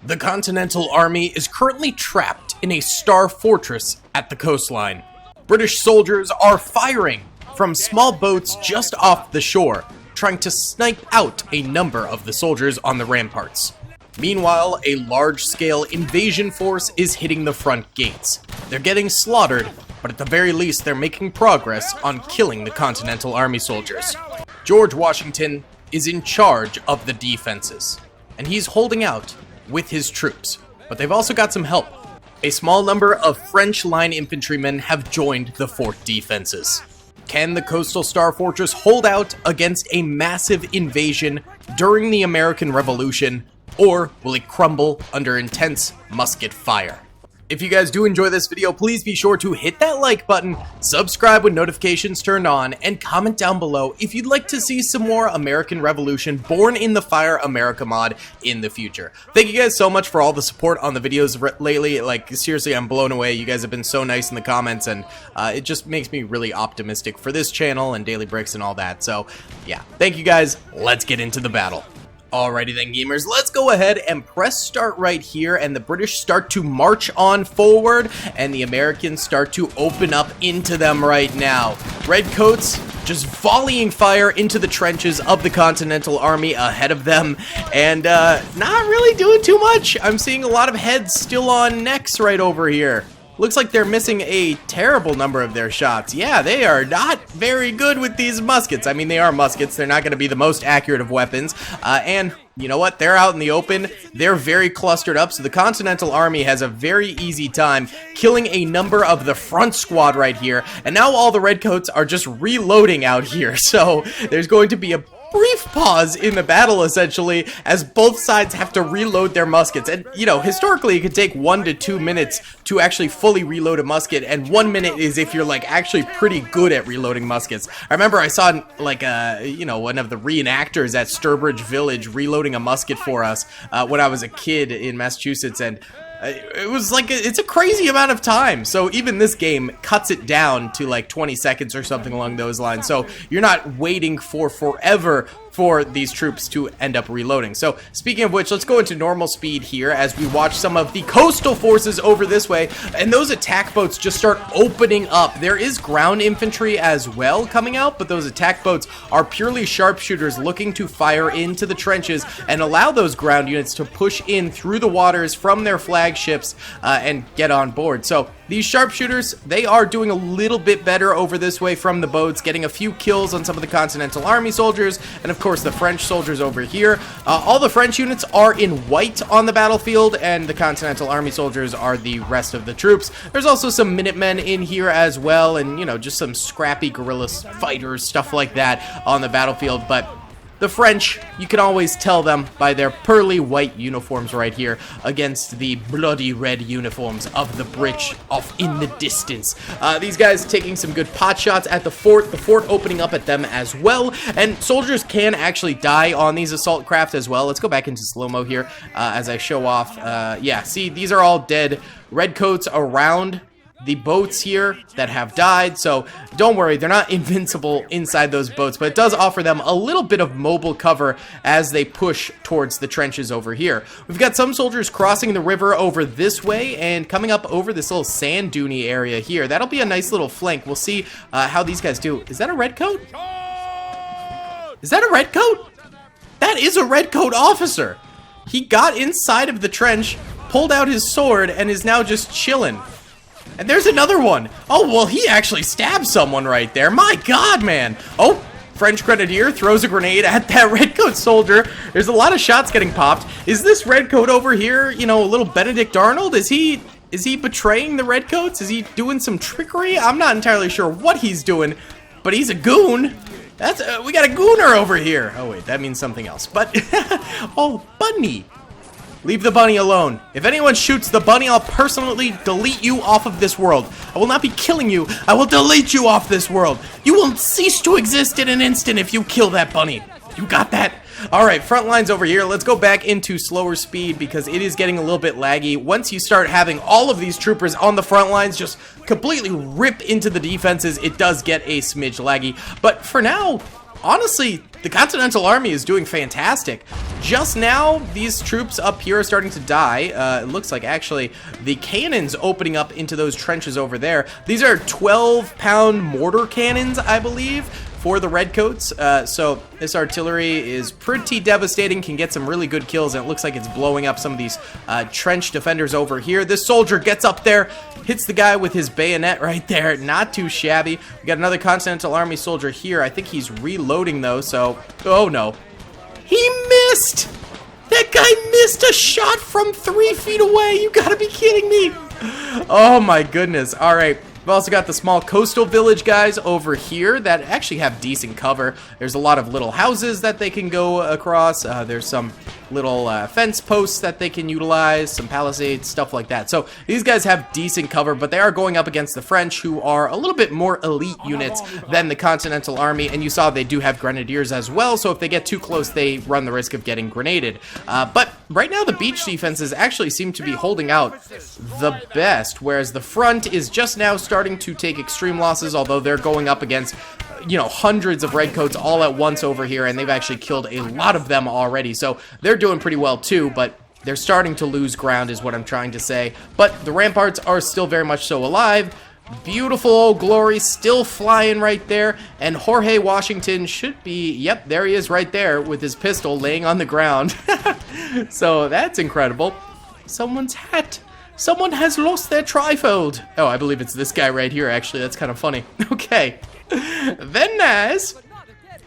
The Continental Army is currently trapped in a star fortress at the coastline. British soldiers are firing from small boats just off the shore, trying to snipe out a number of the soldiers on the ramparts. Meanwhile, a large-scale invasion force is hitting the front gates. They're getting slaughtered, but at the very least they're making progress on killing the Continental Army soldiers. George Washington is in charge of the defenses, and he's holding out with his troops, but they've also got some help. A small number of French line infantrymen have joined the fort defenses. Can the coastal star fortress hold out against a massive invasion during the American Revolution, or will it crumble under intense musket fire? If you guys do enjoy this video, please be sure to hit that like button, subscribe with notifications turned on, and comment down below if you'd like to see some more American Revolution Born in the Fire America mod in the future. Thank you guys so much for all the support on the videos lately. Like, seriously, I'm blown away. You guys have been so nice in the comments, and it just makes me really optimistic for this channel and Daily Bricks and all that. So, yeah, thank you guys. Let's get into the battle. Alrighty then, gamers, let's go ahead and press start right here, and the British start to march on forward, and the Americans start to open up into them right now. Redcoats just volleying fire into the trenches of the Continental Army ahead of them, and not really doing too much. I'm seeing a lot of heads still on necks right over here. Looks like they're missing a terrible number of their shots. Yeah, they are not very good with these muskets. I mean, they are muskets. They're not going to be the most accurate of weapons. And you know what? They're out in the open. They're very clustered up. So the Continental Army has a very easy time killing a number of the front squad right here. And now all the Redcoats are just reloading out here. So there's going to be a brief pause in the battle, essentially, as both sides have to reload their muskets. And, you know, historically, it could take 1 to 2 minutes to actually fully reload a musket, and 1 minute is if you're, like, actually pretty good at reloading muskets. I remember I saw, like, you know, one of the reenactors at Sturbridge Village reloading a musket for us when I was a kid in Massachusetts, and it was like, it's a crazy amount of time. So even this game cuts it down to like 20 seconds or something along those lines. So you're not waiting for forever for these troops to end up reloading. So speaking of which, let's go into normal speed here as we watch some of the coastal forces over this way, and those attack boats just start opening up. There is ground infantry as well coming out, but those attack boats are purely sharpshooters looking to fire into the trenches and allow those ground units to push in through the waters from their flagships and get on board. So these sharpshooters, they are doing a little bit better over this way from the boats, getting a few kills on some of the Continental Army soldiers, and of course the French soldiers over here. All the French units are in white on the battlefield, and the Continental Army soldiers are the rest of the troops. There's also some Minutemen in here as well, and, you know, just some scrappy guerrilla fighters, stuff like that on the battlefield. But the French, you can always tell them by their pearly white uniforms right here against the bloody red uniforms of the British off in the distance. These guys taking some good pot shots at the fort opening up at them as well, and soldiers can actually die on these assault craft as well. Let's go back into slow-mo here as I show off. Yeah, see, these are all dead Redcoats around the boats here that have died, so don't worry, they're not invincible inside those boats, but it does offer them a little bit of mobile cover as they push towards the trenches over here. We've got some soldiers crossing the river over this way and coming up over this little sand duney area here. That'll be a nice little flank. We'll see how these guys do. Is that a redcoat? Is that a redcoat? That is a redcoat officer. He got inside of the trench, pulled out his sword, and is now just chilling. And there's another one. Oh, well, he actually stabbed someone right there. My God, man. Oh, French Grenadier throws a grenade at that Redcoat soldier. There's a lot of shots getting popped. Is this Redcoat over here, you know, a little Benedict Arnold? Is he betraying the Redcoats? Is he doing some trickery? I'm not entirely sure what he's doing, but he's a goon. That's we got a gooner over here. Oh, wait, that means something else. But, oh, bunny. Leave the bunny alone. If anyone shoots the bunny, I'll personally delete you off of this world. I will not be killing you. I will delete you off this world. You will cease to exist in an instant if you kill that bunny. You got that? Alright, front lines over here. Let's go back into slower speed because it is getting a little bit laggy. Once you start having all of these troopers on the front lines just completely rip into the defenses, it does get a smidge laggy. But for now, honestly, the Continental Army is doing fantastic. Just now, these troops up here are starting to die. It looks like, actually, the cannons opening up into those trenches over there. These are 12-pound mortar cannons, I believe, for the Redcoats. So this artillery is pretty devastating, can get some really good kills, and it looks like it's blowing up some of these trench defenders over here. This soldier gets up there, hits the guy with his bayonet right there. Not too shabby. We got another Continental Army soldier here. I think he's reloading, though, so... Oh, no. He missed! That guy missed a shot from 3 feet away! You gotta be kidding me! Oh, my goodness. All right. We've also got the small coastal village guys over here that actually have decent cover. There's a lot of little houses that they can go across. There's some little fence posts that they can utilize, some palisades, stuff like that. So these guys have decent cover, but they are going up against the French, who are a little bit more elite units than the Continental Army, and you saw they do have grenadiers as well, so if they get too close, they run the risk of getting grenaded. But right now, the beach defenses actually seem to be holding out the best, whereas the front is just now starting to take extreme losses, although they're going up against, you know, hundreds of Redcoats all at once over here, and they've actually killed a lot of them already, so they're doing pretty well too, but they're starting to lose ground is what I'm trying to say. But the ramparts are still very much so alive. Beautiful Old Glory still flying right there, and Jorge Washington should be, yep, there he is right there with his pistol laying on the ground. So that's incredible. Someone's hat. Someone has lost their trifold. Oh, I believe it's this guy right here, actually. That's kind of funny. Okay. Then nice.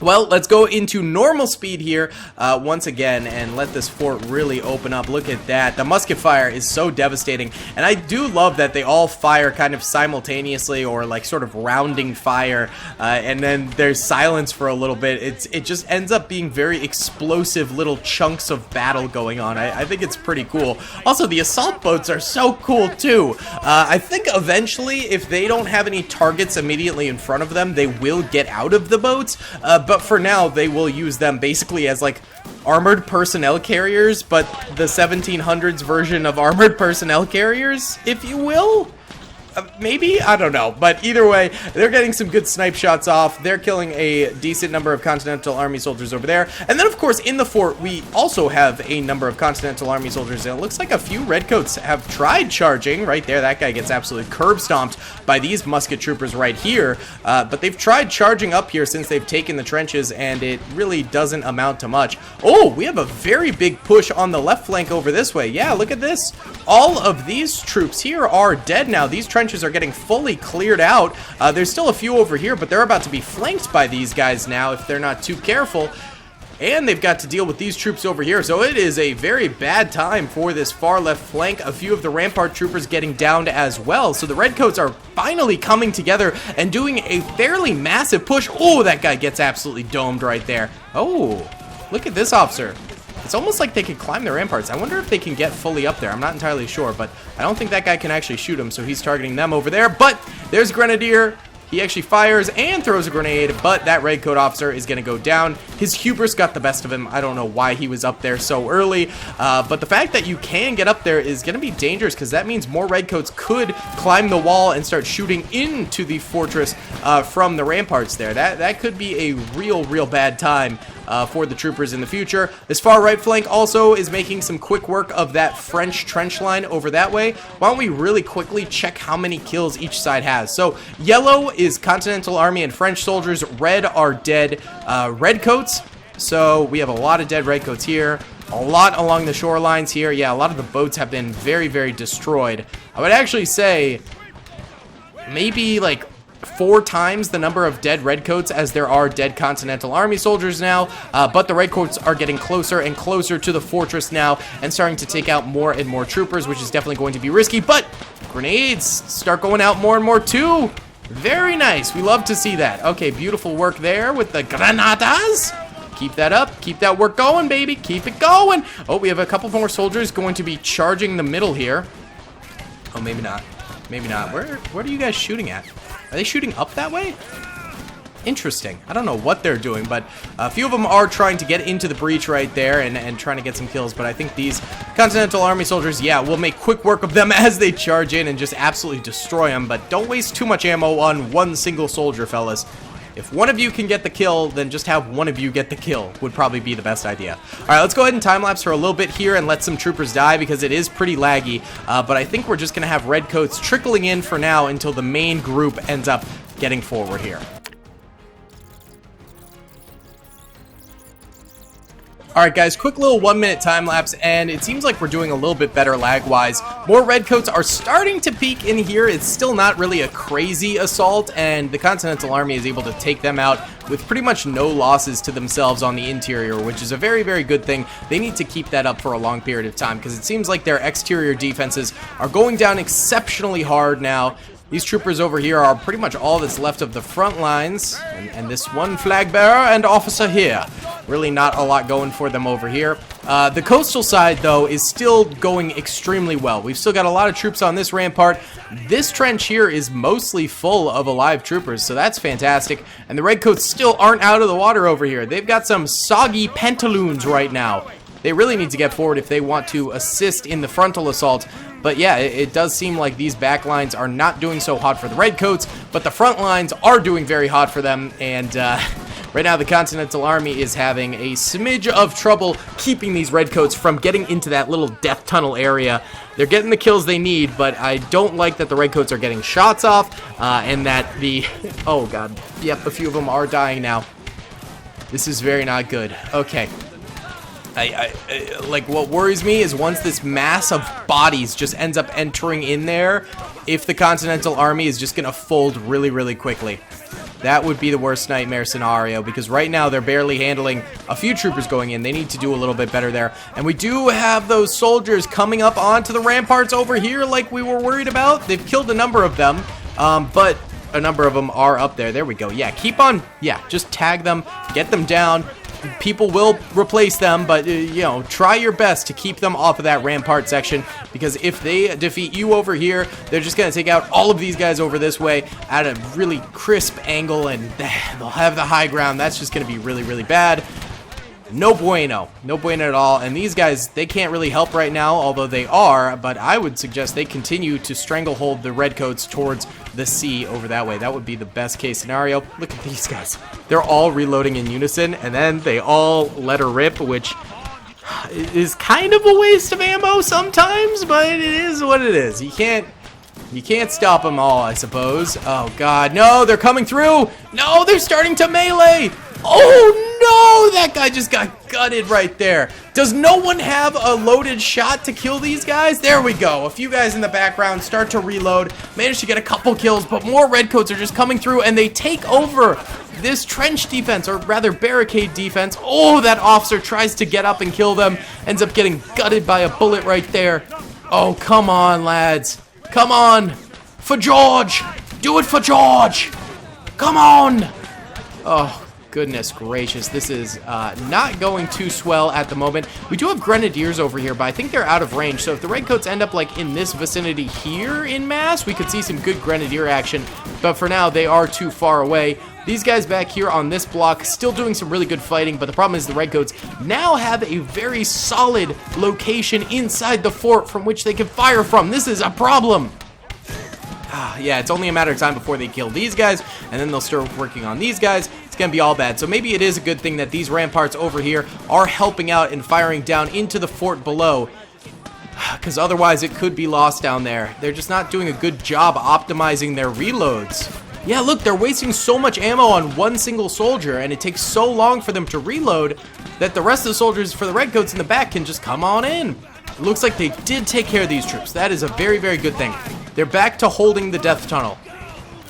Well, let's go into normal speed here once again and let this fort really open up. Look at that. The musket fire is so devastating, and I do love that they all fire kind of simultaneously, or like sort of rounding fire, and then there's silence for a little bit. It just ends up being very explosive little chunks of battle going on. I think it's pretty cool. Also, the assault boats are so cool too. I think eventually, if they don't have any targets immediately in front of them, they will get out of the boats, but for now, they will use them basically as like armored personnel carriers, but the 1700s version of armored personnel carriers, if you will. Maybe? I don't know. But either way, they're getting some good snipe shots off. They're killing a decent number of Continental Army soldiers over there. And then, of course, in the fort, we also have a number of Continental Army soldiers. And it looks like a few Redcoats have tried charging. Right there, that guy gets absolutely curb stomped by these musket troopers right here. But they've tried charging up here since they've taken the trenches, and it really doesn't amount to much. Oh, we have a very big push on the left flank over this way. Yeah, look at this. All of these troops here are dead now. These trenches are getting fully cleared out. There's still a few over here, but they're about to be flanked by these guys now if they're not too careful. And they've got to deal with these troops over here, so it is a very bad time for this far left flank. A few of the rampart troopers getting downed as well, so the Redcoats are finally coming together and doing a fairly massive push. Oh, that guy gets absolutely domed right there. Oh, look at this officer. It's almost like they could climb the ramparts. I wonder if they can get fully up there. I'm not entirely sure, but I don't think that guy can actually shoot him, so he's targeting them over there. But there's Grenadier. He actually fires and throws a grenade, but that Redcoat officer is going to go down. His hubris got the best of him. I don't know why he was up there so early, but the fact that you can get up there is going to be dangerous, because that means more Redcoats could climb the wall and start shooting into the fortress from the ramparts there. That could be a real bad time for the troopers in the future. This far right flank also is making some quick work of that French trench line over that way. Why don't we really quickly check how many kills each side has? So yellow is Continental Army and French soldiers. Red are dead Redcoats. So we have a lot of dead Redcoats here. A lot along the shorelines here. Yeah, a lot of the boats have been very destroyed. I would actually say maybe like 4 times the number of dead Redcoats as there are dead Continental Army soldiers now, but the Redcoats are getting closer and closer to the fortress now and starting to take out more and more troopers, which is definitely going to be risky, but grenades start going out more and more too. Very nice. We love to see that. Okay, beautiful work there with the granadas. Keep that up. Keep that work going, baby. Keep it going. Oh, we have a couple more soldiers going to be charging the middle here. Oh, maybe not. Maybe not. What are you guys shooting at? Are they shooting up that way? Interesting. I don't know what they're doing, but a few of them are trying to get into the breach right there and trying to get some kills, but I think these Continental Army soldiers, yeah, will make quick work of them as they charge in and just absolutely destroy them, but don't waste too much ammo on one single soldier, fellas. If one of you can get the kill, then just have one of you get the kill would probably be the best idea. All right, let's go ahead and time-lapse for a little bit here and let some troopers die because it is pretty laggy. But I think we're just going to have redcoats trickling in for now until the main group ends up getting forward here. Alright guys, quick little 1 minute time lapse, and it seems like we're doing a little bit better lag-wise. More redcoats are starting to peek in here. It's still not really a crazy assault, and the Continental Army is able to take them out with pretty much no losses to themselves on the interior, which is a very, very good thing. They need to keep that up for a long period of time, because it seems like their exterior defenses are going down exceptionally hard now. These troopers over here are pretty much all that's left of the front lines, and this one flag bearer and officer here. Really not a lot going for them over here. The coastal side, though, is still going extremely well. We've still got a lot of troops on this rampart. This trench here is mostly full of alive troopers, so that's fantastic. And the redcoats still aren't out of the water over here. They've got some soggy pantaloons right now. They really need to get forward if they want to assist in the frontal assault. But yeah, it does seem like these back lines are not doing so hot for the redcoats, but the front lines are doing very hot for them, and right now the Continental Army is having a smidge of trouble keeping these redcoats from getting into that little death tunnel area. They're getting the kills they need, but I don't like that the redcoats are getting shots off, and that the... oh god, yep, a few of them are dying now. This is very not good. Okay. Like, what worries me is once this mass of bodies just ends up entering in there, if the Continental Army is just gonna fold really, really quickly. That would be the worst nightmare scenario, because right now they're barely handling a few troopers going in. They need to do a little bit better there. And we do have those soldiers coming up onto the ramparts over here like we were worried about. They've killed a number of them, but a number of them are up there. There we go. Yeah, keep on, yeah, just tag them, get them down. People will replace them, but, you know, try your best to keep them off of that rampart section, because if they defeat you over here, they're just going to take out all of these guys over this way at a really crisp angle, and they'll have the high ground. That's just going to be really, really bad. No bueno. No bueno at all. And these guys, they can't really help right now, although they are, but I would suggest they continue to stranglehold the redcoats towards the sea over that way. That would be the best case scenario. Look at these guys. They're all reloading in unison, and then they all let her rip, which is kind of a waste of ammo sometimes, but it is what it is. You can't stop them all, I suppose. Oh god, no, they're coming through. No, they're starting to melee. Oh no, that guy just got gutted right there. Does no one have a loaded shot to kill these guys? There we go. A few guys in the background start to reload. Managed to get a couple kills, but more redcoats are just coming through, and they take over this trench defense, or rather barricade defense. Oh, that officer tries to get up and kill them. Ends up getting gutted by a bullet right there. Oh, come on, lads. Come on. For George. Do it for George. Come on. Oh, goodness gracious, this is not going too swell at the moment. We do have grenadiers over here, but I think they're out of range, so if the redcoats end up like in this vicinity here in mass, we could see some good grenadier action, but for now they are too far away. These guys back here on this block still doing some really good fighting, but the problem is the redcoats now have a very solid location inside the fort from which they can fire from. This is a problem. Yeah, it's only a matter of time before they kill these guys, and then they'll start working on these guys. It's gonna be all bad. So maybe it is a good thing that these ramparts over here are helping out and firing down into the fort below, because otherwise it could be lost down there. They're just not doing a good job optimizing their reloads. Yeah, look, they're wasting so much ammo on one single soldier, and it takes so long for them to reload that the rest of the soldiers for the redcoats in the back can just come on in. It looks like they did take care of these troops. That is a very, very good thing. They're back to holding the death tunnel.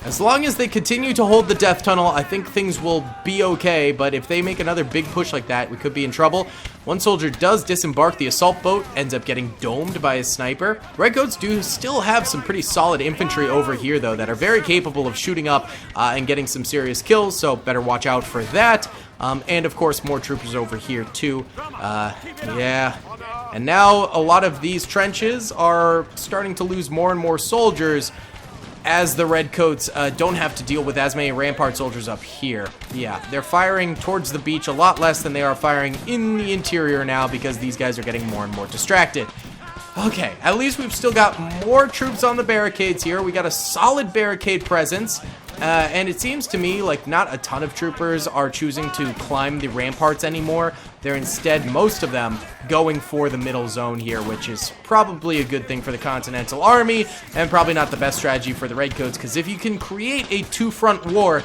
As long as they continue to hold the death tunnel, I think things will be okay, but if they make another big push like that, we could be in trouble. One soldier does disembark the assault boat, ends up getting domed by a sniper. Redcoats do still have some pretty solid infantry over here, though, that are very capable of shooting up and getting some serious kills, so better watch out for that. And, of course, more troopers over here, too. Yeah. And now a lot of these trenches are starting to lose more and more soldiers, as the redcoats don't have to deal with as many rampart soldiers up here. Yeah, they're firing towards the beach a lot less than they are firing in the interior now, because these guys are getting more and more distracted. Okay, at least we've still got more troops on the barricades here. We got a solid barricade presence. And it seems to me like not a ton of troopers are choosing to climb the ramparts anymore. They're instead, most of them, going for the middle zone here, which is probably a good thing for the Continental Army, and probably not the best strategy for the Redcoats, because if you can create a two-front war,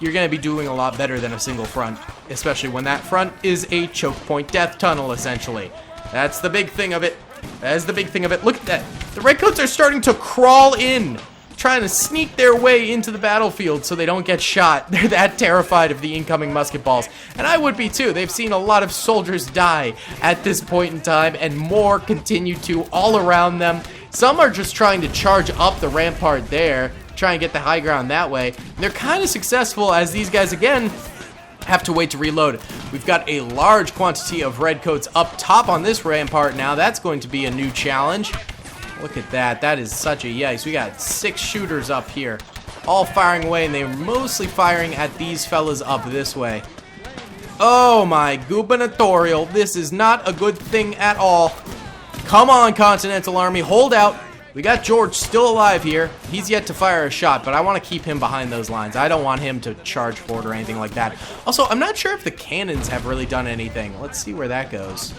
you're going to be doing a lot better than a single front, especially when that front is a choke point death tunnel, essentially. That's the big thing of it. That is the big thing of it. Look at that. The Redcoats are starting to crawl in, trying to sneak their way into the battlefield so they don't get shot. They're that terrified of the incoming musket balls. And I would be too. They've seen a lot of soldiers die at this point in time, and more continue to all around them. Some are just trying to charge up the rampart there, try and get the high ground that way. They're kind of successful, as these guys, again, have to wait to reload. We've got a large quantity of Redcoats up top on this rampart now. That's going to be a new challenge. Look at that. That is such a yikes. We got 6 shooters up here, all firing away, and they're mostly firing at these fellas up this way. Oh my gubernatorial. This is not a good thing at all. Come on, Continental Army. Hold out. We got George still alive here. He's yet to fire a shot, but I want to keep him behind those lines. I don't want him to charge forward or anything like that. Also, I'm not sure if the cannons have really done anything. Let's see where that goes.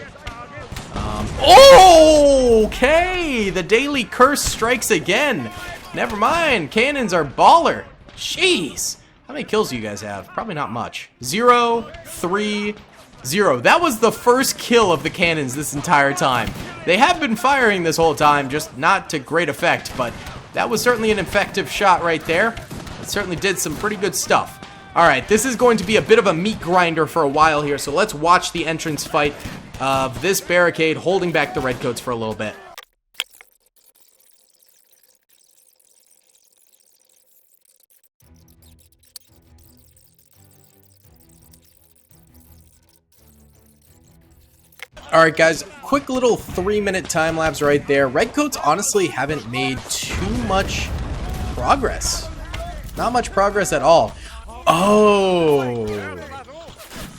Okay, the daily curse strikes again. Never mind, cannons are baller. Jeez, how many kills do you guys have? Probably not much. 0, 3, 0. That was the first kill of the cannons this entire time. They have been firing this whole time, just not to great effect, but that was certainly an effective shot right there. It certainly did some pretty good stuff. All right, this is going to be a bit of a meat grinder for a while here, so let's watch the entrance fight of this barricade holding back the Redcoats for a little bit. Alright guys, quick little 3-minute time lapse right there. Redcoats honestly haven't made too much progress. Not much progress at all. Oh,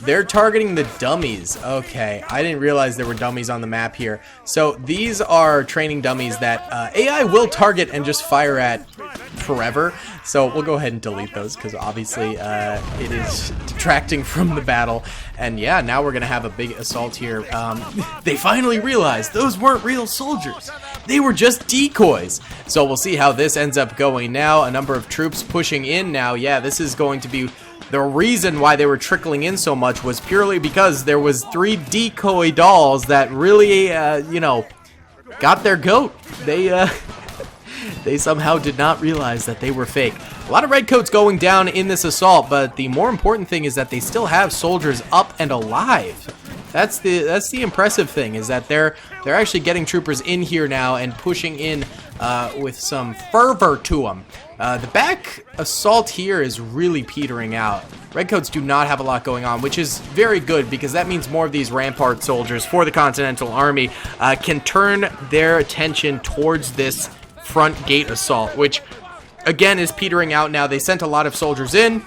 they're targeting the dummies. Okay, I didn't realize there were dummies on the map here. So these are training dummies that AI will target and just fire at forever. So we'll go ahead and delete those because obviously it is detracting from the battle. And yeah, now we're gonna have a big assault here. They finally realized those weren't real soldiers. They were just decoys. So we'll see how this ends up going now. A number of troops pushing in now. Yeah, this is going to be the reason why they were trickling in so much was purely because there was 3 decoy dolls that really, you know, got their goat. They somehow did not realize that they were fake. A lot of Redcoats going down in this assault, but the more important thing is that they still have soldiers up and alive. That's the impressive thing, is that they're actually getting troopers in here now and pushing in with some fervor to them. The back assault here is really petering out. Redcoats do not have a lot going on, which is very good because that means more of these rampart soldiers for the Continental Army can turn their attention towards this front gate assault, which again is petering out now. They sent a lot of soldiers in.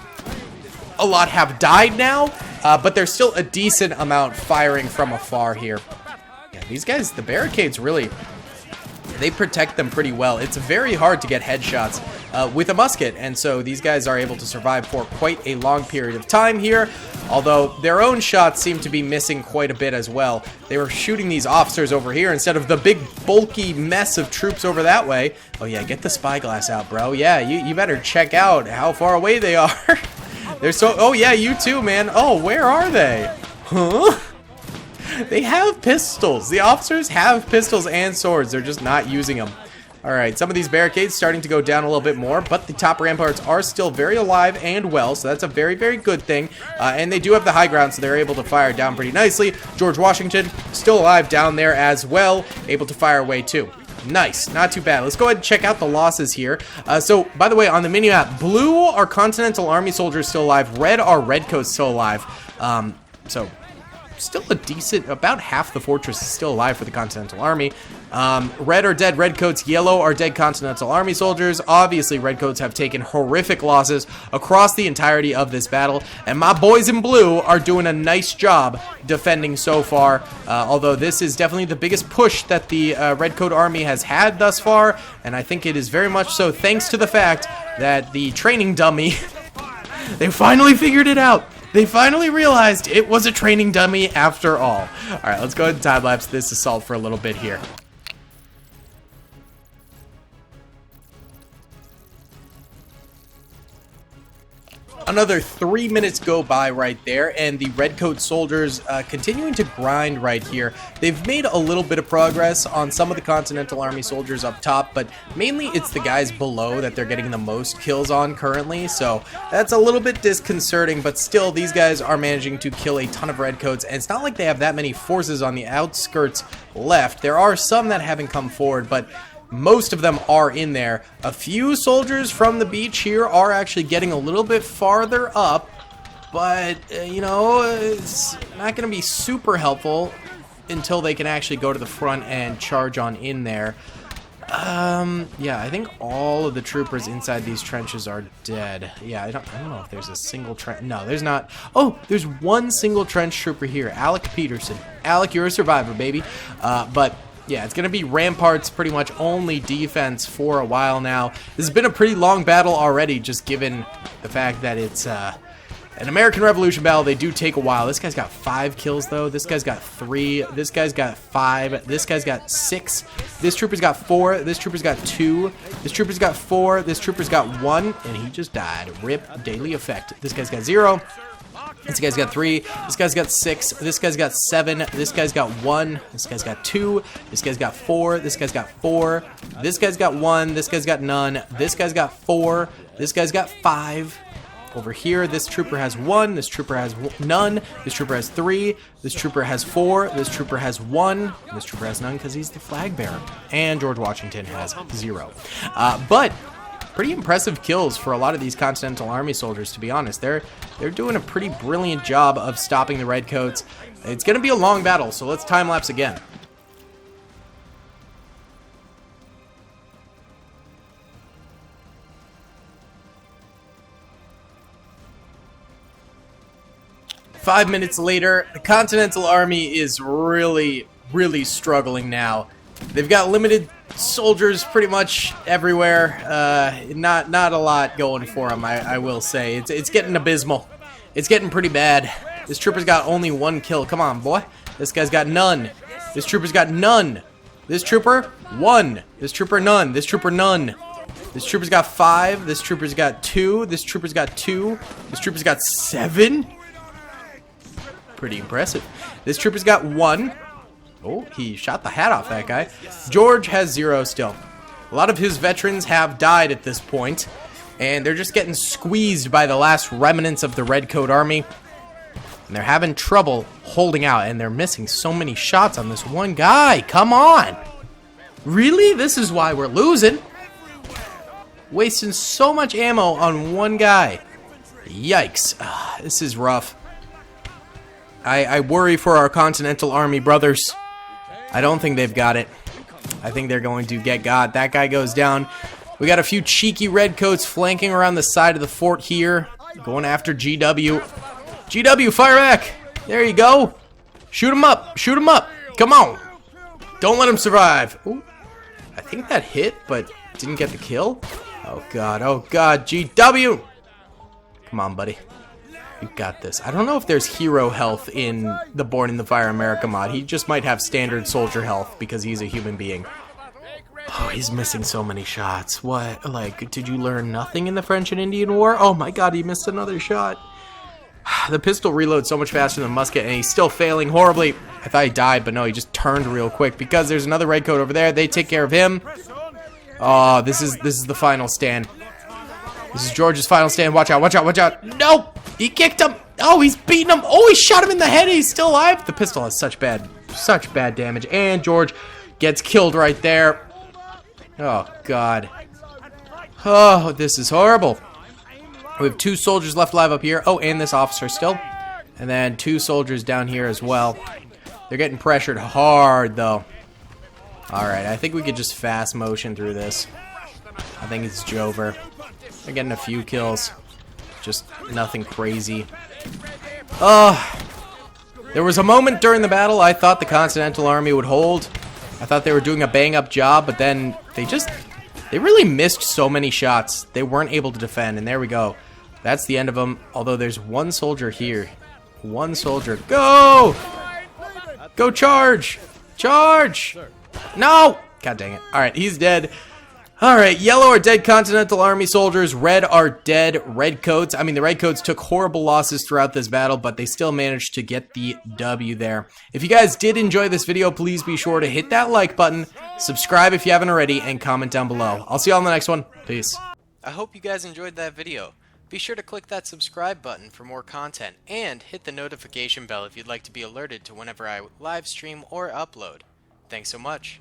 A lot have died now, but there's still a decent amount firing from afar here. Yeah, these guys, the barricades really, they protect them pretty well. It's very hard to get headshots with a musket, and so these guys are able to survive for quite a long period of time here, although their own shots seem to be missing quite a bit as well. They were shooting these officers over here instead of the big bulky mess of troops over that way. Oh yeah, get the spyglass out, bro. Yeah, you better check out how far away they are. They're so, oh yeah, you too, man. Oh, where are they? Huh? They have pistols. The officers have pistols and swords. They're just not using them. All right, some of these barricades starting to go down a little bit more, but the top ramparts are still very alive and well, so that's a very, very good thing. And they do have the high ground, so they're able to fire down pretty nicely. George Washington still alive down there as well, able to fire away too. Nice, not too bad. Let's go ahead and check out the losses here. So, by the way, on the mini-map, blue are Continental Army soldiers still alive, red are Redcoats still alive. So, still a decent, about half the fortress is still alive for the Continental Army. Red are dead redcoats, yellow are dead Continental Army soldiers. Obviously, redcoats have taken horrific losses across the entirety of this battle, and my boys in blue are doing a nice job defending so far, although this is definitely the biggest push that the redcoat army has had thus far, and I think it is very much so thanks to the fact that the training dummy, they finally figured it out. They finally realized it was a training dummy after all. All right, let's go ahead and time-lapse this assault for a little bit here. Another 3 minutes go by right there, and the redcoat soldiers continuing to grind right here. They've made a little bit of progress on some of the Continental Army soldiers up top, but mainly it's the guys below that they're getting the most kills on currently, so that's a little bit disconcerting, but still these guys are managing to kill a ton of redcoats, and it's not like they have that many forces on the outskirts left. There are some that haven't come forward, but most of them are in there. A few soldiers from the beach here are actually getting a little bit farther up, but, you know, it's not going to be super helpful until they can actually go to the front and charge on in there. Yeah, I think all of the troopers inside these trenches are dead. Yeah, I don't know if there's a single trench. No, there's not. Oh, there's one single trench trooper here, Alec Peterson. Alec, you're a survivor, baby. But yeah, it's going to be Rampart's pretty much only defense for a while now. This has been a pretty long battle already, just given the fact that it's an American Revolution battle. They do take a while. This guy's got 5 kills, though. This guy's got 3. This guy's got 5. This guy's got 6. This trooper's got 4. This trooper's got 2. This trooper's got 4. This trooper's got 1, and he just died. Rip, daily effect. This guy's got 0. This guy's got 3. This guy's got 6. This guy's got 7. This guy's got 1. This guy's got 2. This guy's got 4. This guy's got 4. This guy's got 1. This guy's got none. This guy's got 4. This guy's got 5. Over here, this trooper has 1. This trooper has none. This trooper has 3. This trooper has 4. This trooper has 1. This trooper has none because he's the flag bearer. And George Washington has 0. But pretty impressive kills for a lot of these Continental Army soldiers, to be honest. They're doing a pretty brilliant job of stopping the redcoats. It's going to be a long battle, so let's time-lapse again. Five minutes later, the Continental Army is really, really struggling now. They've got limited soldiers pretty much everywhere. Not a lot going for them, I will say. It's getting abysmal. It's getting pretty bad. This trooper's got only 1 kill. Come on, boy. This guy's got none. This trooper's got none. This trooper, 1. This trooper, none. This trooper, none. This trooper's got 5. This trooper's got 2. This trooper's got 2. This trooper's got 7. Pretty impressive. This trooper's got 1. Oh, he shot the hat off that guy. George has 0 still. A lot of his veterans have died at this point, and they're just getting squeezed by the last remnants of the Redcoat Army. And they're having trouble holding out, and they're missing so many shots on this one guy. Come on. Really? This is why we're losing. Wasting so much ammo on one guy. Yikes. This is rough. I worry for our Continental Army brothers. I don't think they've got it. I think they're going to get got. That guy goes down. We got a few cheeky redcoats flanking around the side of the fort here. Going after GW. GW, fire back. There you go. Shoot him up. Shoot him up. Come on. Don't let him survive. Ooh, I think that hit, but didn't get the kill. Oh, God. Oh, God. GW. Come on, buddy. You got this. I don't know if there's hero health in the Born in the Fire America mod. He just might have standard soldier health because he's a human being. Oh, he's missing so many shots. What? Like, did you learn nothing in the French and Indian War? Oh my God, he missed another shot. The pistol reloads so much faster than the musket, and he's still failing horribly. I thought he died, but no, he just turned real quick because there's another redcoat over there. They take care of him. Oh, this is the final stand. This is George's final stand. Watch out, watch out, watch out. No! He kicked him. Oh, he's beating him. Oh, he shot him in the head. He's still alive. The pistol has such bad damage. And George gets killed right there. Oh, God. Oh, this is horrible. We have 2 soldiers left alive up here. Oh, and this officer still. And then 2 soldiers down here as well. They're getting pressured hard, though. Alright, I think we could just fast motion through this. I think it's Jover. They're getting a few kills. Just nothing crazy. There was a moment during the battle I thought the Continental Army would hold. I thought they were doing a bang-up job, but then they really missed so many shots. They weren't able to defend, and there we go. That's the end of them, although there's 1 soldier here. 1 soldier. Go! Go charge! Charge! No! God dang it. Alright, he's dead. Alright, yellow are dead Continental Army soldiers. Red are dead redcoats. I mean, the redcoats took horrible losses throughout this battle, but they still managed to get the W there. If you guys did enjoy this video, please be sure to hit that like button, subscribe if you haven't already, and comment down below. I'll see you all in the next one. Peace. I hope you guys enjoyed that video. Be sure to click that subscribe button for more content, and hit the notification bell if you'd like to be alerted to whenever I live stream or upload. Thanks so much.